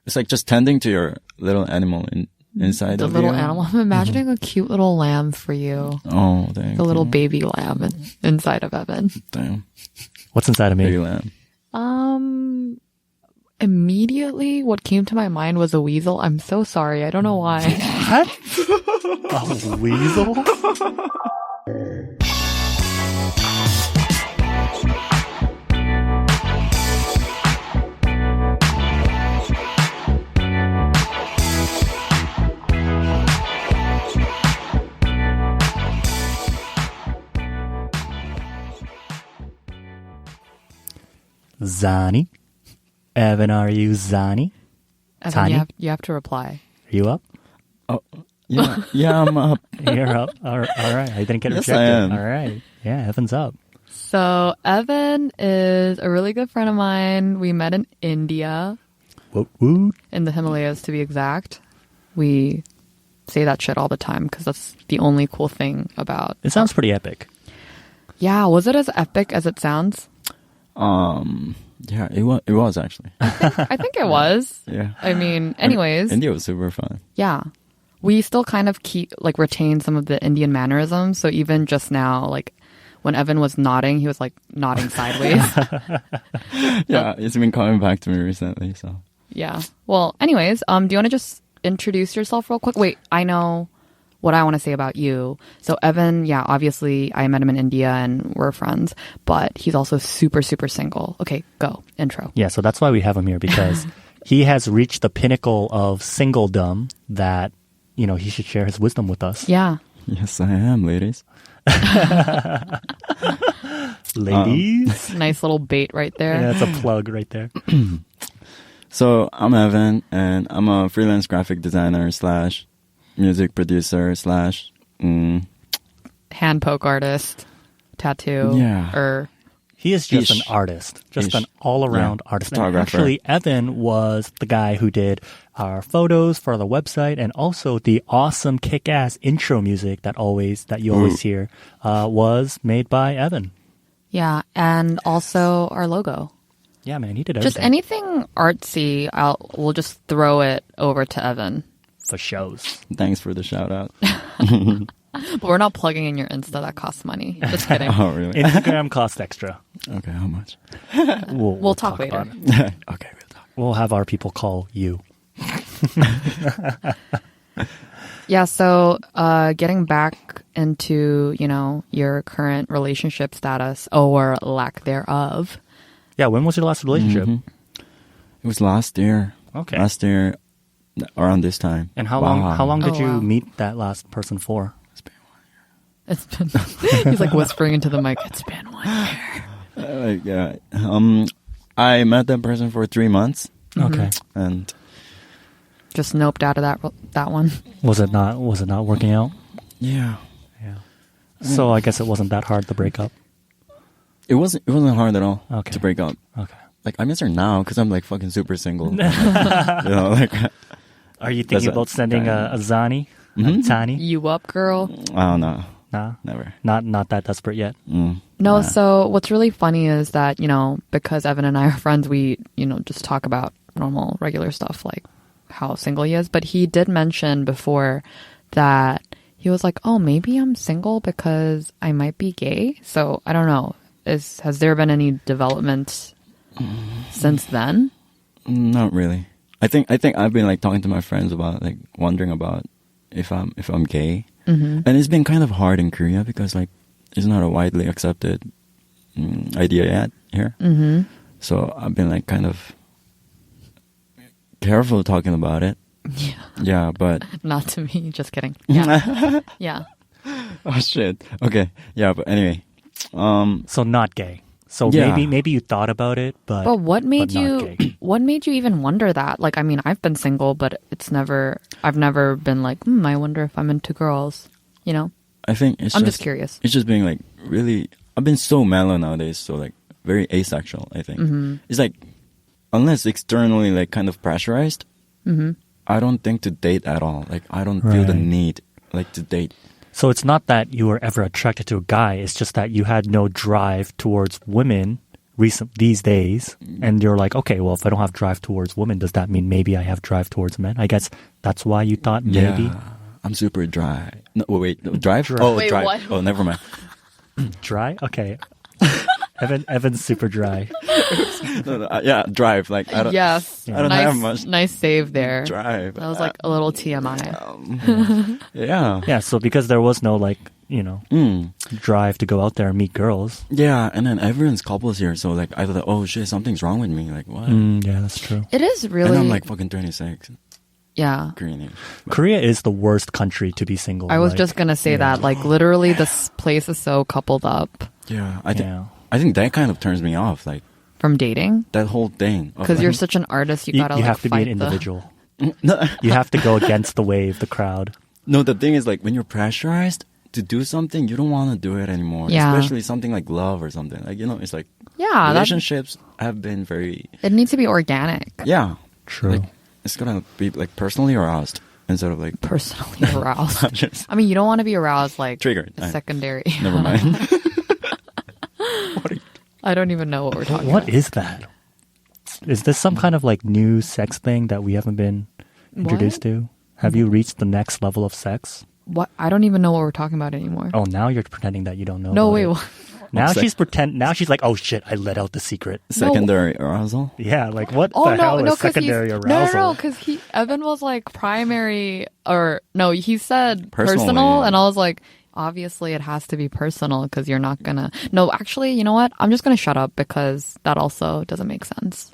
It's like just tending to your little animal inside The of little you. animal. I'm imagining a cute little lamb for you. Oh, thank The little you. baby lamb inside of Evan. Damn. What's inside of me? Baby lamb. Immediately what came to my mind was a weasel. I'm so sorry. I don't know why. What? A weasel? Zani? Evan, are you Zani? Evan, Tiny? you have to reply. Are you up? Oh, yeah, I'm up. You're up. All right. I didn't get Yes, rejected. I am. All right. Yeah, Evan's up. So Evan is a really good friend of mine. We met in India, Woo. in the Himalayas to be exact. We say that shit all the time because that's the only cool thing about. It sounds pretty epic. Yeah, was it as epic as it sounds? Yeah, it was actually. I think it was. Yeah. I mean, anyways. India was super fun. Yeah. We still kind of retain some of the Indian mannerisms. So even just now, like when Evan was nodding, he was like nodding sideways. Yeah, it's been coming back to me recently, so. Yeah. Well, anyways, do you want to just introduce yourself real quick? Wait, I know what I want to say about you. So Evan, yeah, obviously I met him in India and we're friends, but he's also super, super single. Okay, go. Intro. Yeah, so that's why we have him here, because he has reached the pinnacle of singledom that, he should share his wisdom with us. Yeah. Yes, I am, ladies. Ladies. Nice little bait right there. Yeah, that's a plug right there. So I'm Evan, and I'm a freelance graphic designer / music producer / Hand poke artist, tattoo. Yeah. He is just Ish. an artist, just Ish. an all-around Yeah. artist. And Photographer. actually, Evan was the guy who did our photos for the website, and also the awesome kick-ass intro music that you always hear was made by Evan. Yeah, and also our logo. Yeah, man, he did everything. Just anything artsy, we'll just throw it over to Evan. for shows. Thanks for the shout out. But we're not plugging in your Insta. That costs money. Just kidding. Oh, really? Instagram costs extra. Okay, how much? We'll talk later. about it. Okay, we'll talk. We'll have our people call you. Yeah, so getting back into, your current relationship status or lack thereof. Yeah, when was your last relationship? It was last year. Okay. Last year, around this time. And how Wow. long did Oh, you wow. meet that last person for? It's been, he's like whispering into the mic. It's been 1 year. I met that person for 3 months, Okay. and Just noped out of that one. Was it not working out? yeah, So I guess it wasn't that hard to break up. it wasn't hard at all Okay. to break up. Okay. Like, I miss her now because I'm like fucking super single. Like, Are you thinking That's about sending a zzani? Mhm. A tani? You up, girl? I don't know, Nah, never. not that desperate yet. No, Nah. so what's really funny is that, because Evan and I are friends, we, just talk about normal, regular stuff like how single he is. But he did mention before that he was like, oh, maybe I'm single because I might be gay. So I don't know. Has there been any development since then? Not really. I think I've been like talking to my friends about like wondering about if I'm gay, and it's been kind of hard in Korea because like it's not a widely accepted idea yet here. So I've been like kind of careful talking about it. Yeah. Yeah, but Not to me. Just kidding. Yeah. Yeah. oh shit. Okay. Yeah, but anyway. So not gay. So Yeah. maybe you thought about it, but But not gay. what made you even wonder that? Like, I mean, I've been single, but I've never been like, I wonder if I'm into girls, I think it's I'm just curious. It's just being like really. I've been so mellow nowadays, so like very asexual. I think it's like unless externally like kind of pressurized, I don't think to date at all. Like I don't feel the Right. need like to date. So it's not that you were ever attracted to a guy. It's just that you had no drive towards women these days, and you're like, okay, well, if I don't have drive towards women, does that mean maybe I have drive towards men? I guess that's why you thought maybe. Yeah, I'm super dry. No, wait, drive? Dry. Oh, Wait, drive. what? Oh, never mind. Dry? Okay. Evan's super dry. No, yeah, drive. Like I don't. Yes. I don't nice, have much Nice save there. drive. That was like a little TMI. Yeah. Yeah, so because there was no like, drive to go out there and meet girls. Yeah, and then everyone's couples here, so like I thought, oh shit, something's wrong with me. Like what? Yeah, that's true. It is really. And I'm like fucking 26. Yeah. Korean age. Korea is the worst country to be single. I was like, just gonna say that. Like literally, this place is so coupled up Yeah, Yeah. I think that kind of turns me off. Like from dating. that whole thing. of, Because like, you're such an artist, you gotta you like, have to be fight an individual. No, You have to go against the wave, the crowd. no. The thing is, like when you're pressurized to do something, you don't want to do it anymore. Yeah. Especially something like love or something. Like it's like Yeah, relationships have been very it needs to be organic. yeah. True. Like, it's gonna be like personally aroused instead of like Personally aroused. just I mean, you don't want to be aroused like triggered. secondary. Never mind. I don't even know what we're talking What about. is that? Is this some kind of like new sex thing that we haven't been introduced to? Have you reached the next level of sex? What? I don't even know what we're talking about anymore. Oh, now you're pretending that you don't know. no, about wait. it. What? Now Sex- Now she's like, oh shit, I let out the secret. Secondary arousal. Yeah, like what Oh the no, hell no, is because secondary no, arousal? because Evan was like primary, or no, he said Personally. personal, and I was like, obviously it has to be personal because you're not gonna. No, actually, you know what? I'm just gonna shut up because that also doesn't make sense.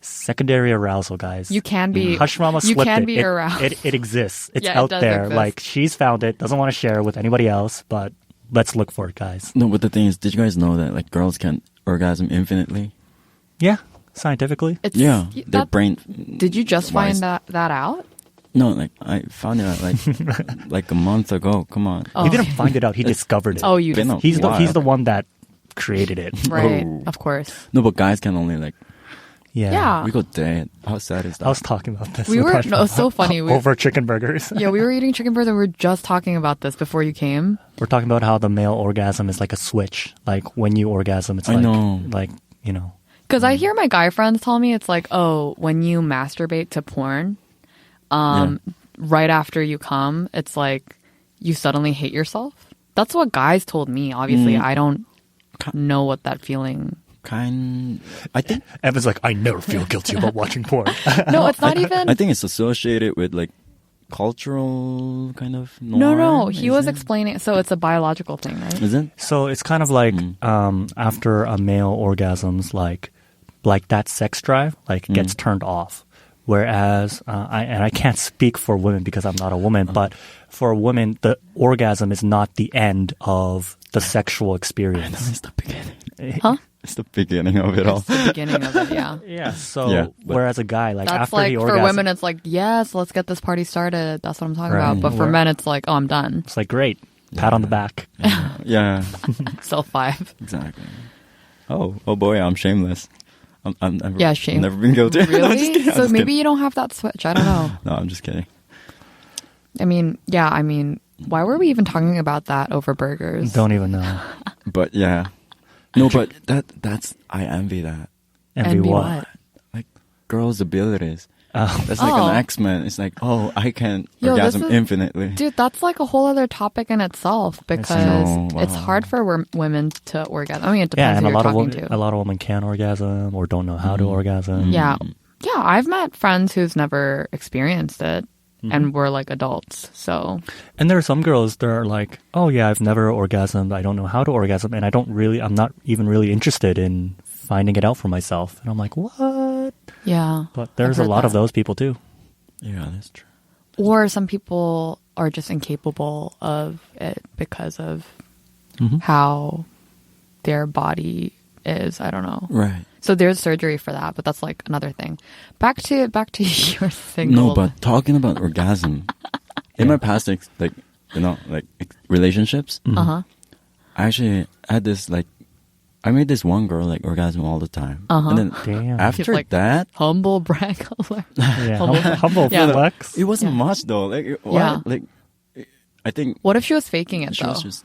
Secondary arousal, guys. You can be. Hush Mama You slipped can it. be aroused. It exists. It's Yeah, it out does there. exist. Like she's found it. Doesn't want to share it with anybody else, but let's look for it, guys. No, but the thing is, did you guys know that like girls can orgasm infinitely? Yeah, scientifically. It's, Yeah, their that- brain. Did you just find wise. that out? No, like I found it out like a month ago. Come on. Oh. He didn't find it out. He discovered it. Oh, you Been just, a He's the while. one that created it. right? Oh. Of course. No, but guys can only like Yeah. we go dead. How sad is that? I was talking about this. We with were- Hush no, Mama it's so funny. We- over chicken burgers. Yeah, we were eating chicken burger and we were just talking about this before you came. We're talking about how the male orgasm is like a switch. Like when you orgasm, it's I like know. like Because I hear my guy friends tell me it's like, oh, when you masturbate to porn, right after you come, it's like you suddenly hate yourself. That's what guys told me. Obviously, I don't know what that feeling. I think Evan's like, I never feel guilty about watching porn. No, it's not even. I think it's associated with like cultural kind of norm. No. He is was it? explaining. So it's a biological thing, right? Is it? So it's kind of like after a male orgasms, like that sex drive gets turned off. Whereas I can't speak for women because I'm not a woman, but for a woman, the orgasm is not the end of the sexual experience. It's the beginning. Huh? It's the beginning of it all. It's the beginning of it, yeah. Yeah. So Yeah, but- whereas a guy That's after like he for orgasms, women, it's like, yes, let's get this party started. That's what I'm talking Right. about. But for Where- men, it's like, oh, I'm done. it's like great, pat on the back. Yeah, Still 5. exactly. Oh boy, I'm shameless. I'm never, Yeah, shame. Never been guilty. No, I'm just Really? kidding, I'm So just maybe kidding. you don't have that switch. I don't know. No, I'm just kidding. I mean, why were we even talking about that over burgers? Don't even know. But yeah, no, but that's I envy that. Envy Envy what? what? Like girls' abilities. Oh. That's like Oh. an X-Men. It's like, oh, I can Yo, this orgasm is- infinitely. Dude, that's like a whole other topic in itself because true. it's Wow. hard for women to orgasm. I mean, it Yeah, depends and who a you're lot of talking women, to. a lot of women can orgasm or don't know how to orgasm. Yeah. Yeah, I've met friends who's never experienced it and were like adults. So, And there are some girls that are like, oh yeah, I've never orgasmed. I don't know how to orgasm, and I'm not even really interested in finding it out for myself. And I'm like, what? yeah. But there's I've a heard lot of that. those people too. Yeah, that's true. Or some people are just incapable of it because of how their body is. I don't know. Right. So there's surgery for that, but that's like another thing. Back to your single. No, but talking about orgasm, in my past, relationships, Uh-huh. I actually had this I made this one girl orgasm all the time, and then Damn. after Like- that, Humble brag alert. Yeah, humble Yeah. flex. it wasn't Yeah. much though. Yeah. I think What if she was faking it she though? was just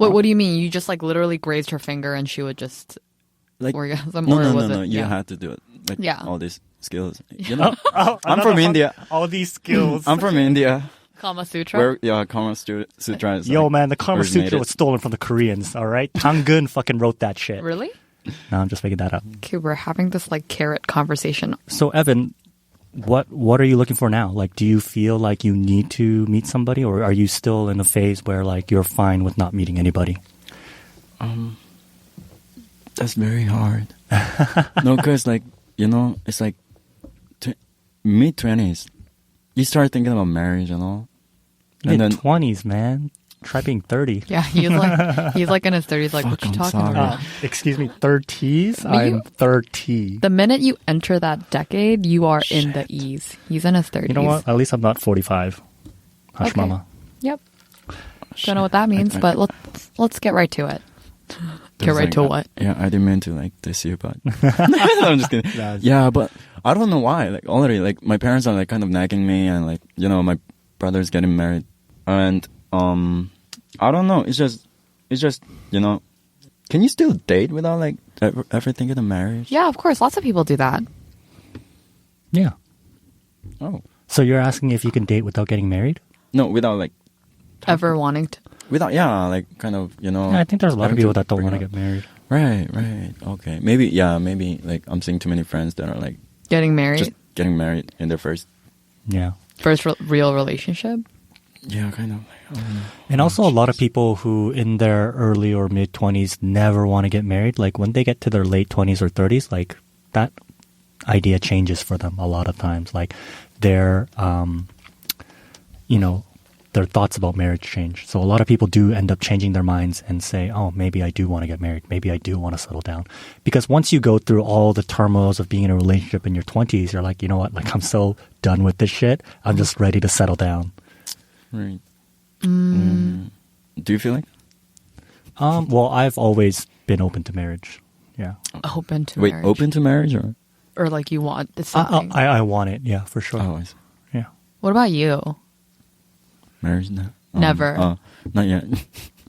What do you mean? You just like literally grazed her finger and she would just Like orgasm? no, or no, was no, no. it? You Yeah. had to do it. Like Yeah. all these skills. You know, Oh, I'm another from India. All these skills. I'm from India. Kama Sutra? Where Kama Sutra is. Yo, like, man, the Kama Sutra originated. was stolen from the Koreans, all right? Tangun fucking wrote that shit. Really? No, I'm just making that up. Okay, we're having this like carrot conversation. So, Evan, what are you looking for now? Like, do you feel like you need to meet somebody, or are you still in a phase where like you're fine with not meeting anybody? That's very hard. No, because like it's like mid-20s. You start thinking about marriage and all. And then Mid-20s, man. Try being 30. Yeah, he's like in his 30s. Like, what Fuck, you I'm talking sorry. about? Excuse me, 30s? I'm 30. The minute you enter that decade, you are in the E's. He's in his 30s. You know what? At least I'm not 45. Hush, Okay. mama. Yep. Don't know what that means, but let's get right to it. Get right to what? Yeah, I didn't mean to like diss you, but I'm just kidding. Yeah, but I don't know why. Like already, like my parents are like kind of nagging me, and like my brother's getting married, and I don't know. It's just can you still date without like ever thinking of marriage? Yeah, of course. Lots of people do that. Yeah. Oh So you're asking if you can date without getting married? no, without like Ever wanting to. without like kind of Yeah, I think there's a lot of having people to that don't bring want to it up. get married. Right. Okay. Maybe like I'm seeing too many friends that are like Getting married? just getting married in their first. Yeah. First real relationship? Yeah, kind of. And also a lot of people who in their early or mid 20s never want to get married. Like when they get to their late 20s or 30s, like that idea changes for them a lot of times. Like their, their thoughts about marriage change. So a lot of people do end up changing their minds and say, oh, maybe I do want to get married. Maybe I do want to settle down. Because once you go through all the turmoils of being in a relationship in your 20s, you're like, you know what? Like I'm so done with this shit. I'm just ready to settle down. Right. Do you feel like? Well, I've always been open to marriage. Yeah. Open to Wait, marriage. open to marriage or? Or like you want it's something. I want it. Yeah, for sure. Oh, I see. Yeah. What about you? Marriage? No. Never. Not yet.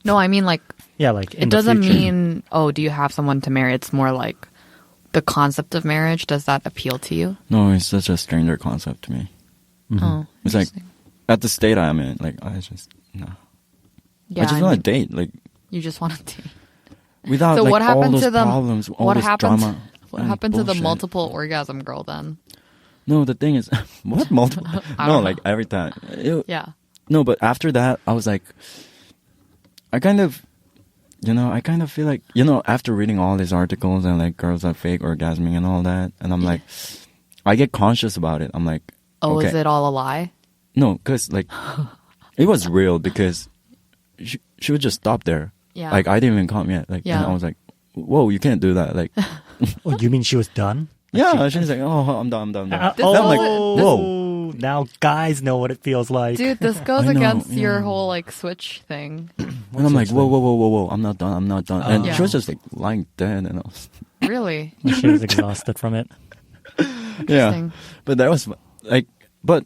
No, I mean like Yeah, like in it the doesn't future. mean, oh, do you have someone to marry? It's more like the concept of marriage. Does that appeal to you? No, it's such a stranger concept to me. Oh, It's like interesting. at the state I'm in, like I just no. Yeah, I just I want mean, to date, like you just want to date. without So like what all happened those to the problems, all what this happened? drama. What and happened to the bullshit. multiple orgasm girl then? No, the thing is, what multiple? I No, don't like know. every time. Yeah. No, but after that, I was like, I kind of feel like, after reading all these articles and like girls are fake orgasming and all that, and I'm like, I get conscious about it. I'm like, Oh, okay. is it all a lie? No, because like, it was real because she would just stop there. Yeah. Like I didn't even come yet. Like, Yeah. and I was like, whoa, you can't do that. Like, Oh, you mean she was done? yeah, she's like, oh, I'm done. This And I'm like, was- whoa. Now guys know what it feels like. Dude, this goes I know, against your yeah. whoa like switch thing. And I'm like, whoa, I'm not done. And Yeah. she was just like lying dead, and I was, Really? She was exhausted from it. yeah. Interesting. But that was like, but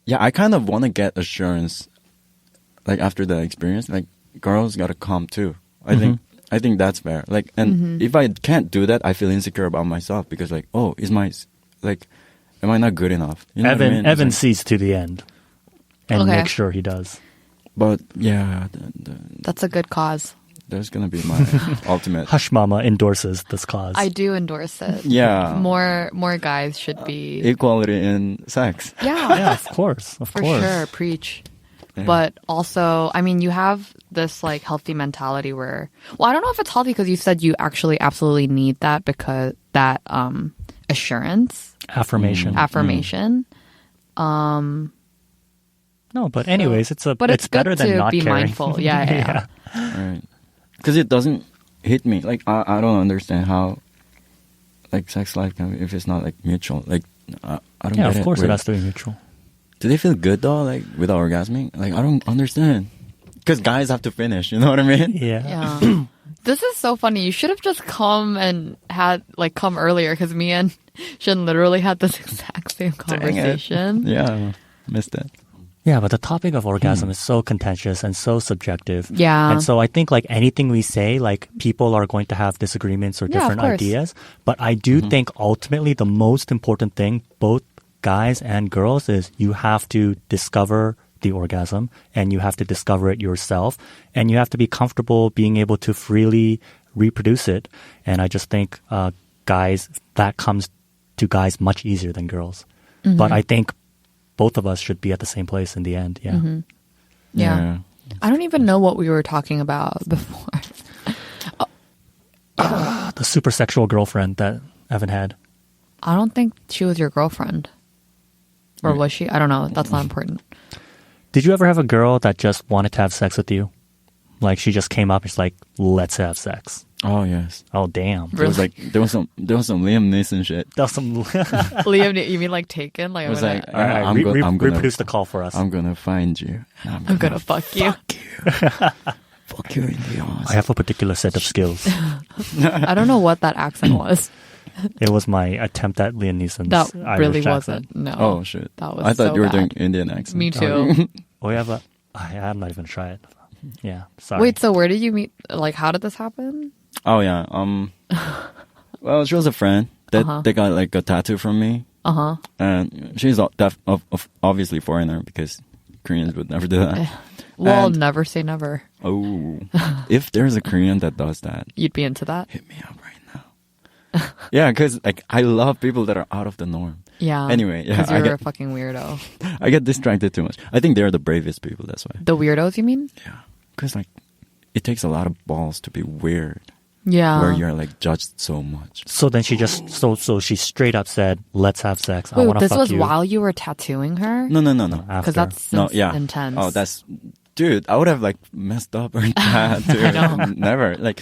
yeah, I kind of want to get assurance, like after the experience, like girls gotta come too. I think that's fair. Like, and if I can't do that, I feel insecure about myself because like, oh, am I not good enough? You know what I mean? It's Evan like- sees to the end and Okay. makes sure he does. But yeah, That's a good cause. there's gonna be my ultimate. Hush Mama endorses this cause. I do endorse it. Yeah, More guys should be. equality in sex. Yeah, Yeah, of course. for sure. Preach. Yeah. But also, I mean, you have this like healthy mentality where, well, I don't know if it's healthy because you said you actually absolutely need that because that assurance, Affirmation. affirmation. No, but anyways, it's But it's better good than to not be caring. mindful. Yeah. Right. Because it doesn't hit me. Like, I don't understand how, like, sex life can be if it's not, like, mutual. Like, I don't Yeah, get it. of course it Really. has to be mutual. Do they feel good, though, like, without orgasming? Like, I don't understand. Because guys have to finish, you know what I mean? Yeah. Yeah. This is so funny. You should have just come earlier because me and Shin literally had this exact same Dang it. conversation. Yeah, I missed that. Yeah, but the topic of orgasm is so contentious and so subjective. Yeah. And so I think like anything we say, like people are going to have disagreements or Yeah, of different course. ideas. But I do think ultimately the most important thing, both guys and girls, is you have to discover the orgasm and you have to discover it yourself and you have to be comfortable being able to freely reproduce it. And I just think guys, that comes to guys much easier than girls. But I think both of us should be at the same place in the end. Yeah. Yeah. I don't even know what we were talking about before. The super sexual girlfriend that Evan had. I don't think she was your girlfriend. Or was she? I don't know. That's not important. Did you ever have a girl that just wanted to have sex with you? Like she just came up and she's like, let's have sex. Oh yes. Oh, damn. It was like there was some Liam Neeson shit. That was some... Liam, you mean like Taken? Like, It was like, All right, I'm gonna reproduce the call for us. I'm gonna find you. And I'm gonna fuck you. Fuck you in the ass. I have a particular set of skills. I don't know what that accent was. It was my attempt at Liam Neeson's That Irish really accent. wasn't. No. Oh shit. That was I thought so you were bad. doing Indian accent. Me too. Oh, yeah, but I'm not even gonna try it. Yeah, sorry. Wait, so where did you meet? Like, how did this happen? Oh yeah. Well, she was a friend that they got like a tattoo from me, and she's obviously foreigner because Koreans would never do that. Well, And- never say never. Oh, if there's a Korean that does that, You'd be into that? hit me up right now. Yeah, because like I love people that are out of the norm. Yeah. Anyway, yeah, Because I you're get- a fucking weirdo. I get distracted too much. I think they're the bravest people. That's why. The weirdos, you mean? Yeah, because like it takes a lot of balls to be weird, Yeah. where you're like judged so much. So then she just so she straight up said, "Let's have sex. I Wait, want to this fuck was you." while you were tattooing her? No. Because After. that's No, yeah. intense. Oh, that's, dude, I would have like messed up or that, dude. Never. Like,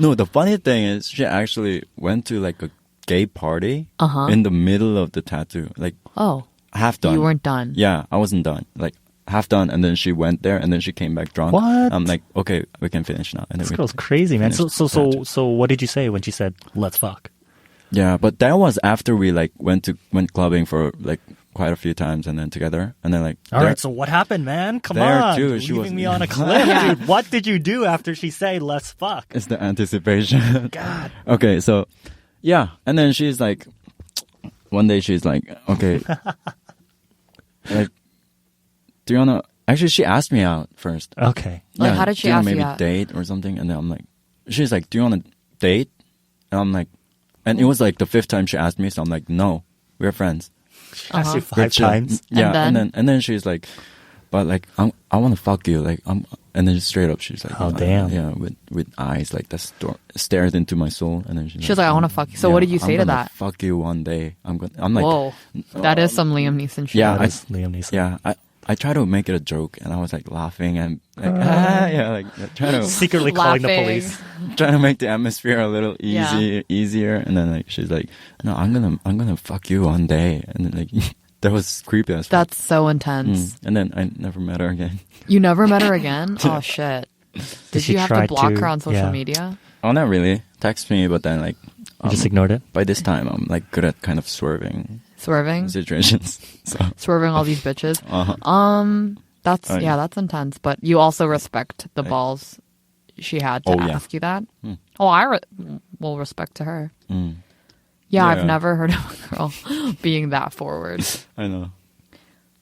no, the funny thing is she actually went to like a gay party in the middle of the tattoo. Like, Oh, half done. you weren't done. Yeah, I wasn't done. Like, half done, and then she went there, and then she came back drunk. What? I'm like, okay, we can finish now. And then This we girl's crazy, man. finished So the tattoo. so what did you say when she said, "Let's fuck"? Yeah, but that was after we like went clubbing for like quite a few times, and then together, and then like All there- right, so what happened, man? Come there on, too, she leaving was- me on a cliff, Yeah. dude. What did you do after she said, "Let's fuck"? It's the anticipation. God. Okay, so yeah, and then she's like, one day she's like, okay, like, do you wanna? Actually, she asked me out first. Okay. Like, how did she do you ask wanna you maybe out? date or something? And then I'm like, she's like, do you want to date? And I'm like, and it was like the fifth time she asked me, so I'm like, no, we're friends. She asked you We're 5 chill. times. Yeah, And then? and then she's like, but like, I want to fuck you, like and then straight up she's like, Oh, damn. yeah, with eyes like that stared into my soul, and then She was like, I want to fuck you. So what did you say to I'm gonna that? Fuck you one day. I'm like, Whoa. That is some Liam Neeson shit. Yeah, That is Liam Neeson. yeah, I try to make it a joke, and I was like laughing and like, yeah, like trying to Secretly calling the Laughing. police. trying to make the atmosphere a little Yeah. easier, and then like she's like, no, I'm gonna fuck you one day, and then like that was creepy as fuck. That's so intense. And then I never met her again. You never met her again? Oh, shit. Did she you have try to block to- her on social yeah. media? Oh, not really. Text me, but then like You just ignored it. by this time I'm like good at kind of swerving Swerving? situations. So Swerving all these bitches? That's, Oh, yeah, yeah. that's intense. But you also respect the Like- balls she had to Oh, yeah. ask you that? Oh, I will respect to her. mm, Yeah, Yeah. I've never heard of a girl being that forward. I know.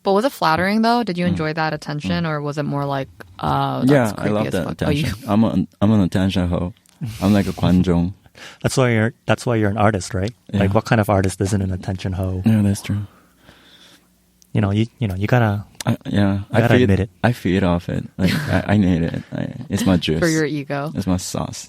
But was it flattering though? Did you enjoy that attention, or was it more like, that's Yeah, I creepy love as that fuck? Oh, you- attention. I'm an attention hoe. I'm like a kwanjong. That's why you're an artist, right? Like, Yeah. what kind of artist isn't an attention hoe? Yeah, that's true. You gotta. I gotta feed, admit it. I feed off it. Like I need it. It's my juice. for your ego. It's my sauce.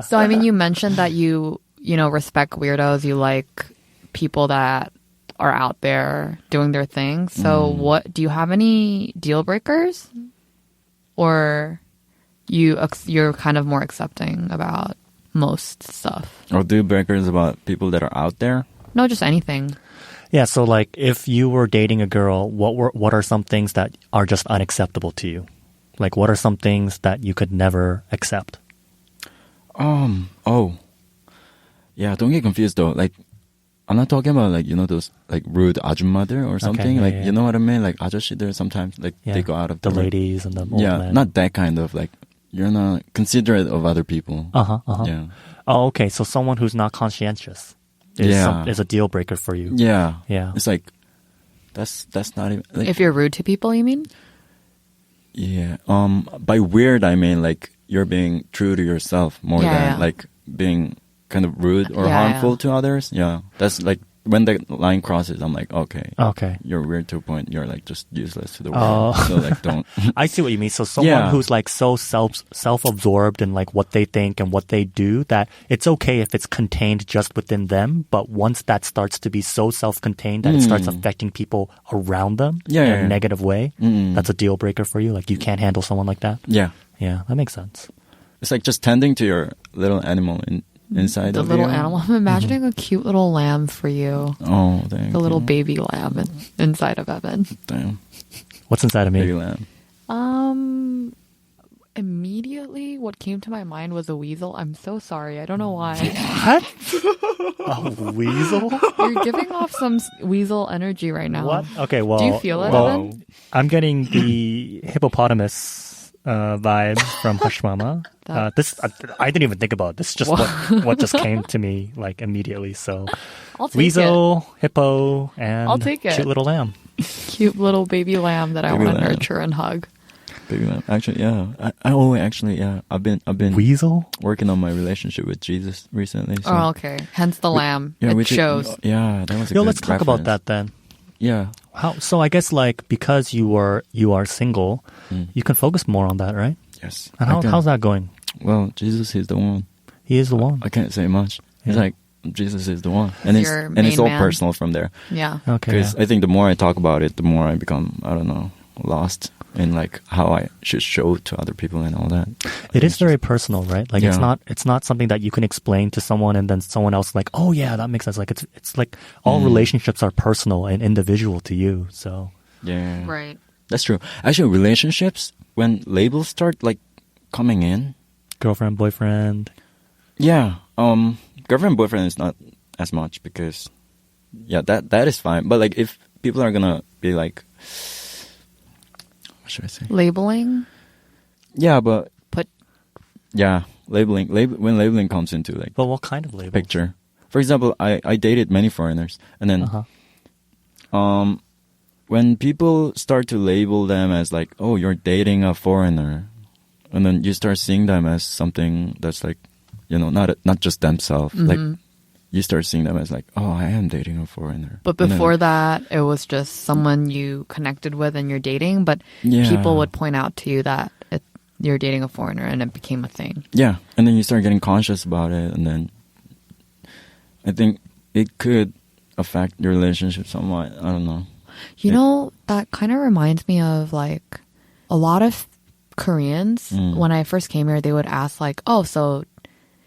So I mean, you mentioned that you respect weirdos. You like people that are out there doing their thing. So what do you have any deal breakers, or you're kind of more accepting about most stuff? Or deal breakers about people that are out there. No, just anything. Yeah. So, like, if you were dating a girl, what are some things that are just unacceptable to you? Like, what are some things that you could never accept? Oh. Yeah, don't get confused though. Like, I'm not talking about like, you know, those like rude ajumma들 or something. yeah, like, yeah. you know what I mean? Like 아저씨들 sometimes like Yeah. they go out of the their way. ladies and the old Yeah, men. not that kind of like, you're not considerate of other people. Yeah. Oh, okay. So someone who's not conscientious is a deal breaker for you. Yeah. Yeah. It's like, that's not even, like, If you're rude to people, you mean? yeah. By weird, I mean like you're being true to yourself more than like being kind of rude or harmful to others. Yeah. That's like, when the line crosses, I'm like, okay, you're weird to a point. You're like just useless to the world. So like, don't. I see what you mean. So someone who's like so self-absorbed in like what they think and what they do that it's okay if it's contained just within them. But once that starts to be so self-contained that it starts affecting people around them in a negative way, that's a deal breaker for you. Like you can't handle someone like that. Yeah. Yeah, that makes sense. It's like just tending to your little animal inside The of little you. animal. I'm imagining a cute little lamb for you. Oh, thank The little you. baby lamb inside of Evan. Damn. What's inside of me? Baby lamb. Immediately what came to my mind was a weasel. I'm so sorry. I don't know why. What? A weasel? You're giving off some weasel energy right now. What? Okay, well... Do you feel it, well, Evan? I'm getting the hippopotamus vibe from Hush Mama. This I didn't even think about it. This is just what just came to me like immediately. So I'll take weasel, hippo, and I'll take it. cute little lamb. Cute little baby lamb that I Baby want to lamb. nurture and hug. Baby lamb. Actually, yeah. Actually, yeah. I've been Weasel? working on my relationship with Jesus recently. So. Oh, okay. Hence the lamb. It shows. Yeah, that was a Yo, good let's talk about reference. that then. Yeah. So I guess like because you are single, you can focus more on that, right? Yes. And how's that going? Well, Jesus is the one. He is the one. I can't say much. It's Yeah. like Jesus is the one, and it's Your it's main all man. personal from there. Yeah. Okay. Because I think the more I talk about it, the more I become, I don't know, lost in like how I should show to other people and all that. It is very personal, right? Like it's not something that you can explain to someone and then someone else like, oh yeah, that makes sense. Like it's like all relationships are personal and individual to you. So Yeah. Right. That's true. Actually, relationships, when labels start like coming in. girlfriend, boyfriend. Yeah. Girlfriend, boyfriend is not as much because, yeah, that is fine. But like if people are gonna be like, what should I say? Labeling. Yeah, but Put. yeah, labeling. When labeling comes into like But what kind of label? picture. For example, I dated many foreigners, and then when people start to label them as like, oh, you're dating a foreigner, and then you start seeing them as something that's like, you know, not just themselves. Like you start seeing them as like, oh, I am dating a foreigner. But And then- before that, it was just someone you connected with and you're dating. But Yeah. people would point out to you that you're dating a foreigner, and it became a thing. yeah, and then you start getting conscious about it, and then I think it could affect your relationship somewhat. I don't know. You know, that kind of reminds me of like a lot of Koreans. When I first came here, they would ask like, oh, so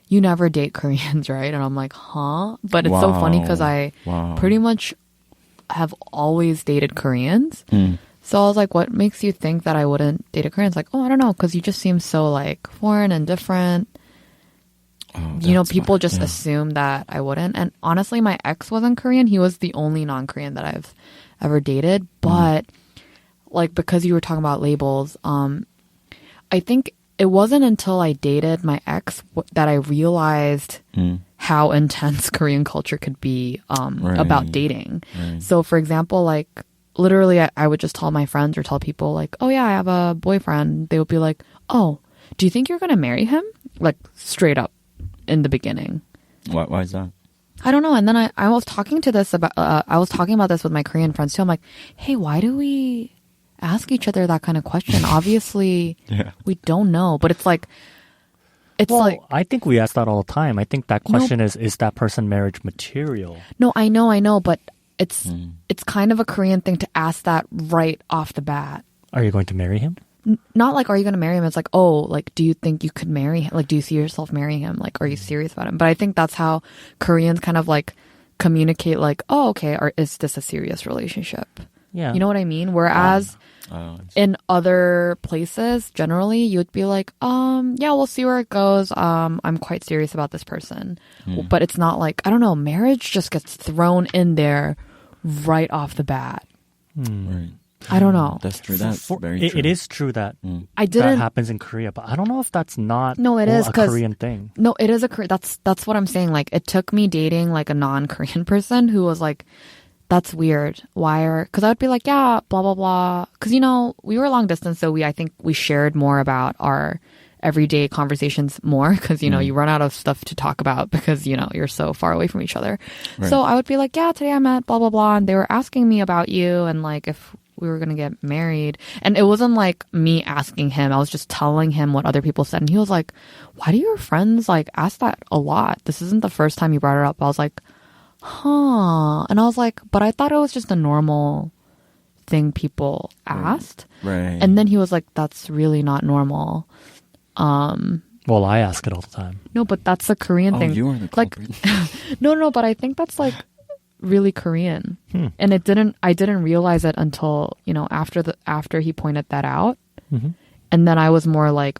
you never date Koreans, right? And I'm like, huh? But it's so funny because I pretty much have always dated Koreans. So I was like, what makes you think that I wouldn't date a Korean? It's like, oh, I don't know, because you just seem so like foreign and different. You know, people just assume that I wouldn't. And honestly, my ex wasn't Korean. He was the only non-Korean that I've ever dated. But like, because you were talking about labels, I think it wasn't until I dated my ex that I realized how intense Korean culture could be about dating. So for example, like literally I would just tell my friends or tell people like, oh yeah, I have a boyfriend. They would be like, oh, do you think you're going to marry him? Like straight up in the beginning. Why is that? I don't know. And then I was talking to this about, I was talking about this with my Korean friends too. I'm like, hey, why do we ask each other that kind of question? Obviously, we don't know, but it's like, well, I think we ask that all the time. I think that question is that person marriage material? No, I know, but it's kind of a Korean thing to ask that right off the bat. Are you going to marry him? Not like, are you going to marry him? It's like, oh, like, do you think you could marry him? Like, do you see yourself marrying him? Like, are you serious about him? But I think that's how Koreans kind of like communicate like, oh, okay, is this a serious relationship? Yeah. You know what I mean? Whereas in other places, generally, you would be like, yeah, we'll see where it goes. I'm quite serious about this person. But it's not like, I don't know, marriage just gets thrown in there right off the bat. Right. I don't know. That's true. That's very true. It is true that that happens in Korea, but I don't know if that's not No, it is a Korean thing. No, it is that's what I'm saying. Like, it took me dating like a non-Korean person who was like, that's weird. Because I would be like, yeah, blah, blah, blah. Because, you know, we were long distance, so I think we shared more about our everyday conversations more because, you know, you run out of stuff to talk about because, you know, you're so far away from each other. Right. So I would be like, yeah, today I met blah, blah, blah. And they were asking me about you and like if we were going to get married. And it wasn't like me asking him. I was just telling him what other people said. And he was like, why do your friends like ask that a lot? This isn't the first time you brought it up. I was like, huh. And I was like, but I thought it was just a normal thing people asked. Right. And then he was like, that's really not normal. Well, I ask it all the time. No, but that's a Korean thing. You are the like, no, but I think that's like really Korean. And I didn't realize it until, you know, after he pointed that out. And then I was more like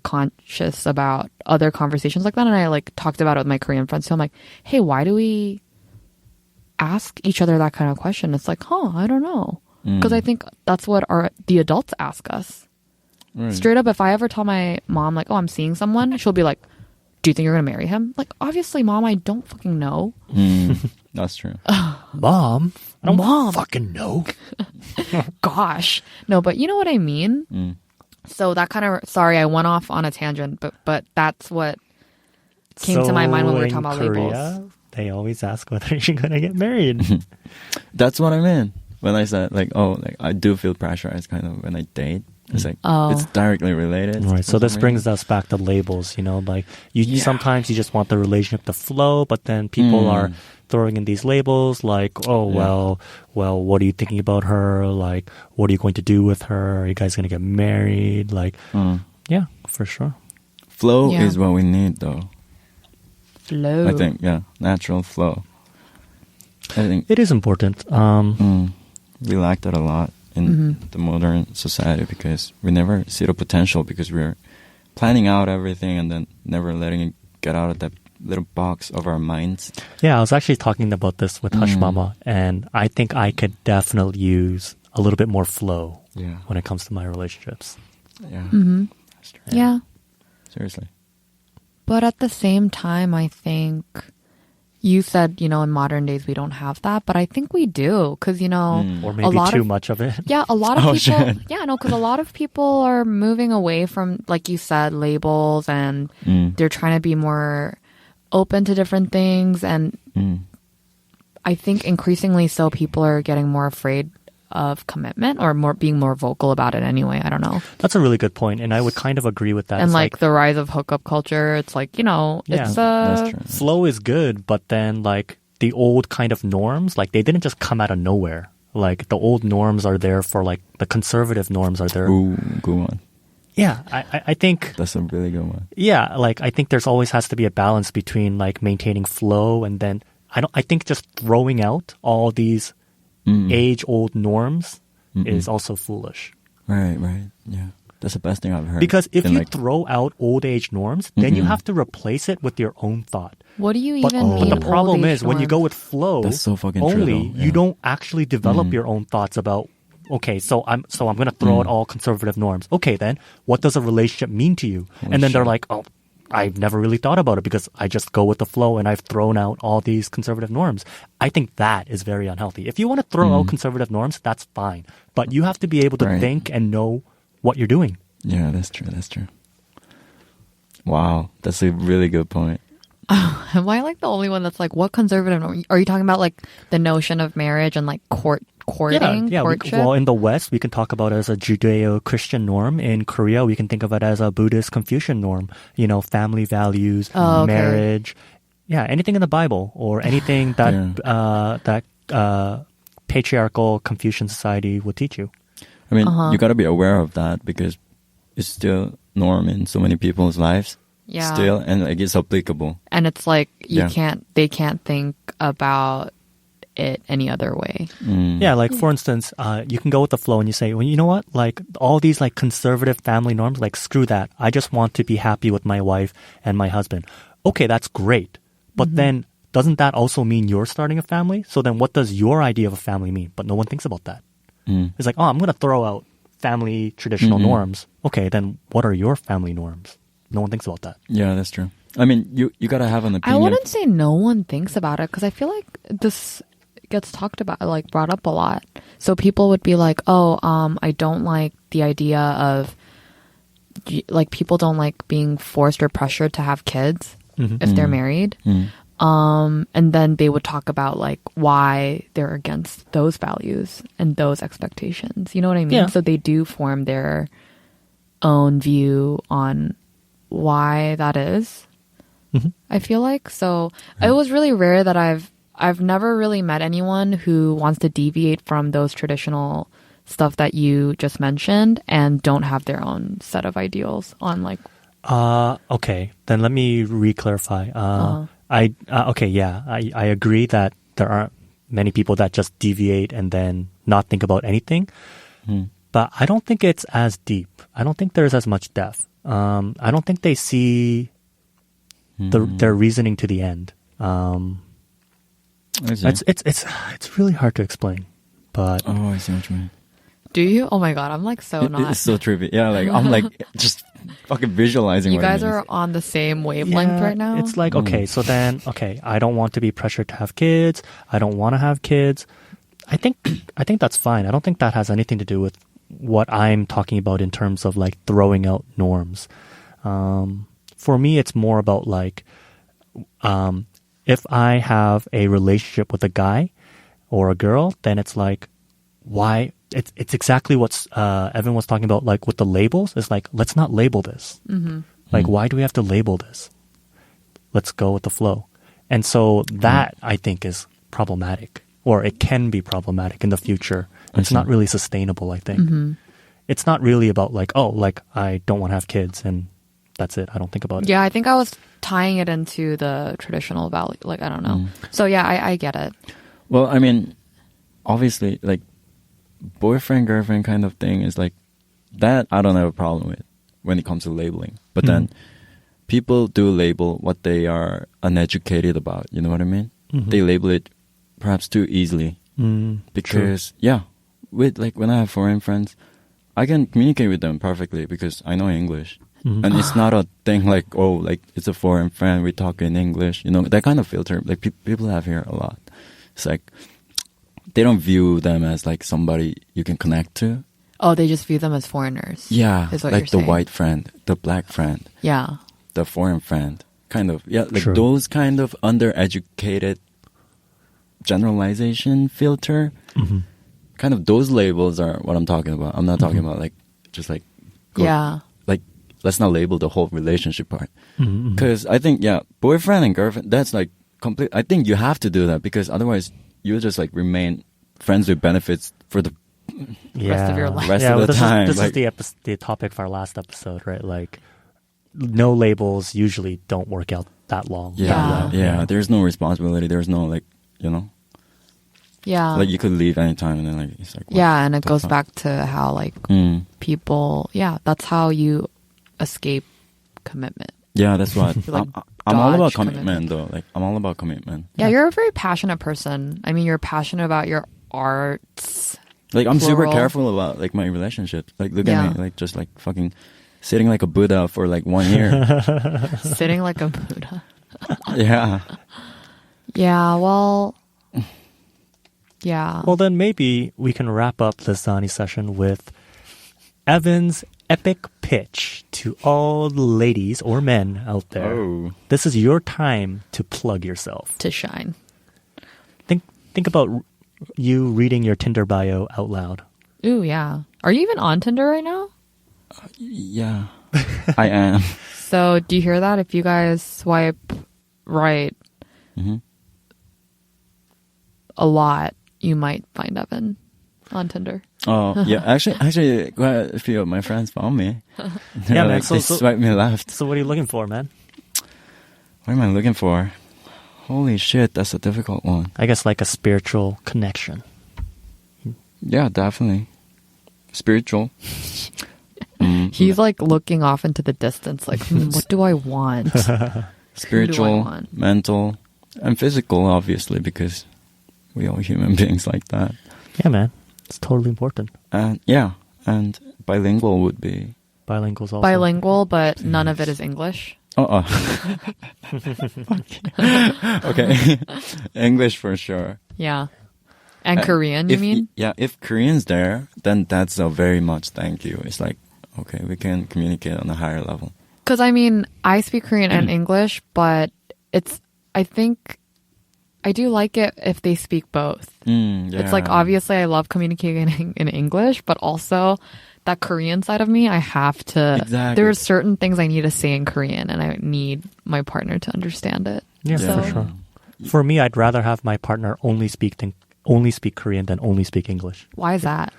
conscious about other conversations like that. And I like talked about it with my Korean friends. So I'm like, hey, why do we ask each other that kind of question? It's like, I don't know. Because I think that's what the adults ask us. Right. Straight up, if I ever tell my mom, like, oh, I'm seeing someone, she'll be like, do you think you're going to marry him? Like, obviously, Mom, I don't fucking know. That's true. Mom, I don't fucking know. Gosh. No, but you know what I mean? So that kind of, sorry, I went off on a tangent, but that's what came to my mind when we were talking about Korea, labels. They always ask whether you're going to get married. That's what I meant when I said, like, I do feel pressurized kind of when I date. It's like, it's directly related. Right. So this brings us back to labels, you know, like sometimes you just want the relationship to flow, but then people are throwing in these labels like, well, what are you thinking about her? Like, what are you going to do with her? Are you guys going to get married? Like, yeah, for sure. Flow is what we need though. Flow. I think, natural flow. I think it is important. We lack that a lot in the modern society because we never see the potential because we're planning out everything and then never letting it get out of that little box of our minds. Yeah, I was actually talking about this with Hush Mama, and I think I could definitely use a little bit more flow when it comes to my relationships. Yeah. That's true. Yeah. Seriously. But at the same time, I think you said, you know, in modern days we don't have that, but I think we do because, you know, or maybe too much of it. Yeah, a lot of people. Shit. Yeah, no, because a lot of people are moving away from, like you said, labels, and they're trying to be more open to different things. And I think increasingly so, people are getting more afraid of commitment or being more vocal about it anyway. I don't know. That's a really good point, and I would kind of agree with that. And like the rise of hookup culture, it's like, you know, it's that's true. Flow is good, but then like the old kind of norms, like they didn't just come out of nowhere. Like the old norms are there for like the conservative norms are there. Ooh, good one. Yeah, I think that's a really good one. Yeah, like I think there's always has to be a balance between like maintaining flow and then I think just throwing out all these age-old norms is also foolish. Right. Yeah. That's the best thing I've heard. Because if you throw out old age norms, then you have to replace it with your own thought. What do you even mean? But the problem is when you go with flow, that's so fucking only true, though. You don't actually develop your own thoughts about, okay, so I'm going to throw out all conservative norms. Okay, then what does a relationship mean to you? And then they're like, oh, I've never really thought about it because I just go with the flow and I've thrown out all these conservative norms. I think that is very unhealthy. If you want to throw out conservative norms, that's fine. But you have to be able to think and know what you're doing. Yeah, that's true. Wow, that's a really good point. Am I like the only one that's like, what conservative norm? Are you talking about like the notion of marriage and like courting? Yeah. Well, in the West, we can talk about it as a Judeo-Christian norm. In Korea, we can think of it as a Buddhist Confucian norm. You know, family values, marriage. Yeah, anything in the Bible or anything that patriarchal Confucian society would teach you. I mean, you got to be aware of that because it's still norm in so many people's lives. Yeah. Still, and like it's applicable. And it's like they can't think about it any other way. Yeah, like for instance, you can go with the flow and you say, well, you know what? Like all these like conservative family norms, like screw that. I just want to be happy with my wife and my husband. Okay, that's great. But then doesn't that also mean you're starting a family? So then what does your idea of a family mean? But no one thinks about that. It's like, oh, I'm going to throw out family traditional norms. Okay, then what are your family norms? No one thinks about that. Yeah, that's true. I mean, you got to have an opinion. I wouldn't say no one thinks about it because I feel like this gets talked about, like brought up a lot. So people would be like, oh, I don't like the idea of, like, people don't like being forced or pressured to have kids if they're married. And then they would talk about like why they're against those values and those expectations. You know what I mean? Yeah. So they do form their own view on why that is. I feel like. So it was really rare that I've never really met anyone who wants to deviate from those traditional stuff that you just mentioned and don't have their own set of ideals on like. Okay, then let me re-clarify. I agree that there aren't many people that just deviate and then not think about anything. But I don't think it's as deep. I don't think there's as much depth. I don't think they see their reasoning to the end. It's really hard to explain. But Oh, I see what you mean. Do you? Oh my god, I'm like so not. It's so trippy. Yeah, like I'm like just fucking visualizing. You what it guys means. are on the same wavelength right now. It's like, okay, so then, I don't want to be pressured to have kids. I don't want to have kids. I think that's fine. I don't think that has anything to do with what I'm talking about in terms of like throwing out norms. For me, it's more about like, if I have a relationship with a guy or a girl, then it's like, why? It's exactly what Evan was talking about, like with the labels. It's like, let's not label this. Like, why do we have to label this? Let's go with the flow. And so that, I think, is problematic, or it can be problematic in the future. It's not really sustainable, I think. It's not really about like, oh, like I don't want to have kids and that's it. I don't think about it. Yeah, I think I was tying it into the traditional value. Like, I don't know. So yeah, I get it. Well, I mean, obviously, like, boyfriend, girlfriend kind of thing is like, that I don't have a problem with when it comes to labeling. But then people do label what they are uneducated about. You know what I mean? They label it perhaps too easily. Because, with like when I have foreign friends, I can communicate with them perfectly because I know English. And it's not a thing like, oh, like it's a foreign friend, we talk in English. You know, that kind of filter, like people have here a lot. It's like, they don't view them as like somebody you can connect to. Oh, they just view them as foreigners. Yeah, is what like you're the saying. white friend, the black friend, Yeah. the foreign friend. Kind of, yeah, like True. those kind of undereducated generalization filter. Kind of those labels are what I'm talking about. I'm not talking about like, just like, Yeah. like, let's not label the whole relationship part. Because I think, boyfriend and girlfriend, that's like complete. I think you have to do that because otherwise you'll just like remain friends with benefits for the Rest of your life. Rest of the time. This like, is the topic for our last episode, right? Like, no labels usually don't work out that long. yeah. There's no responsibility. There's no like, you know, Yeah. like you could leave anytime and then like it's like what Yeah, and it the goes fuck? back to how like people, that's how you escape commitment. Yeah, that's what Like, I'm all about dodge commitment though. Like I'm all about commitment. Yeah, you're a very passionate person. I mean, you're passionate about your arts. Like I'm super Plural. careful about like my relationships. Like look Yeah. at me, like just like fucking sitting like a Buddha for like 1 year. Sitting like a Buddha. Yeah. Yeah, well, yeah. Well, then maybe we can wrap up the zzani session with Evan's epic pitch to all the ladies or men out there. Oh. This is your time to plug yourself. To shine. Think about you reading your Tinder bio out loud. Ooh, yeah. Are you even on Tinder right now? Yeah. I am. So, do you hear that? If you guys swipe right a lot, you might find Evan on Tinder. Oh, yeah. Actually, quite a few of my friends found me. They're man, like, they swiped me left. So what are you looking for, man? What am I looking for? Holy shit, that's a difficult one. I guess like a spiritual connection. Yeah, definitely. Spiritual. He's like looking off into the distance, like, what do I want? Spiritual, want? mental, and physical, obviously, because we all human beings like that. Yeah, man. It's totally important. And yeah, and bilingual would be... Bilingual's also. Bilingual, but none of it is English. Okay. English for sure. Yeah. And Korean, you mean? Yeah, if Korean's there, then that's a very much thank you. It's like, okay, we can communicate on a higher level. Because, I mean, I speak Korean and English, but I think I do like it if they speak both. Yeah. It's like, obviously, I love communicating in English, but also that Korean side of me, I have to. Exactly. There are certain things I need to say in Korean, and I need my partner to understand it. Yeah, So- for sure. For me, I'd rather have my partner only speak Korean than only speak English. Why is that?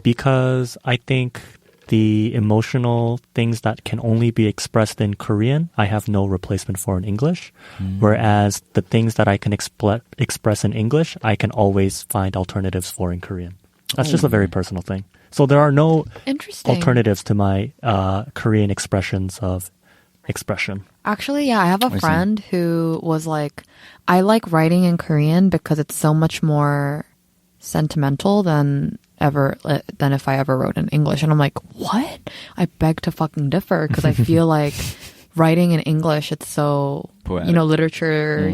Because I think the emotional things that can only be expressed in Korean, I have no replacement for in English. Whereas the things that I can express in English, I can always find alternatives for in Korean. That's just a very personal thing. So there are no Interesting. alternatives to my Korean expressions of expression. Actually, yeah, I have a see. friend who was like, I like writing in Korean because it's so much more sentimental than if I ever wrote in English. And I'm like, what? I beg to fucking differ because I feel like writing in English, it's so, Poetic. literature,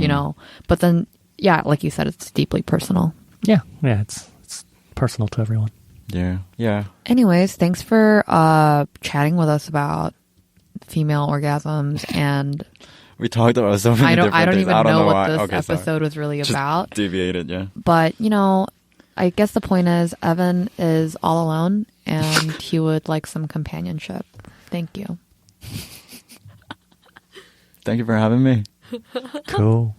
but then, yeah, like you said, it's deeply personal. Yeah, it's personal to everyone. Yeah. Anyways, thanks for chatting with us about female orgasms, and We talked about so many I different don't things. even I don't know what why. this Okay, sorry. episode was really Just about. deviated, yeah. But, I guess the point is Evan is all alone and he would like some companionship. Thank you. Thank you for having me. Cool.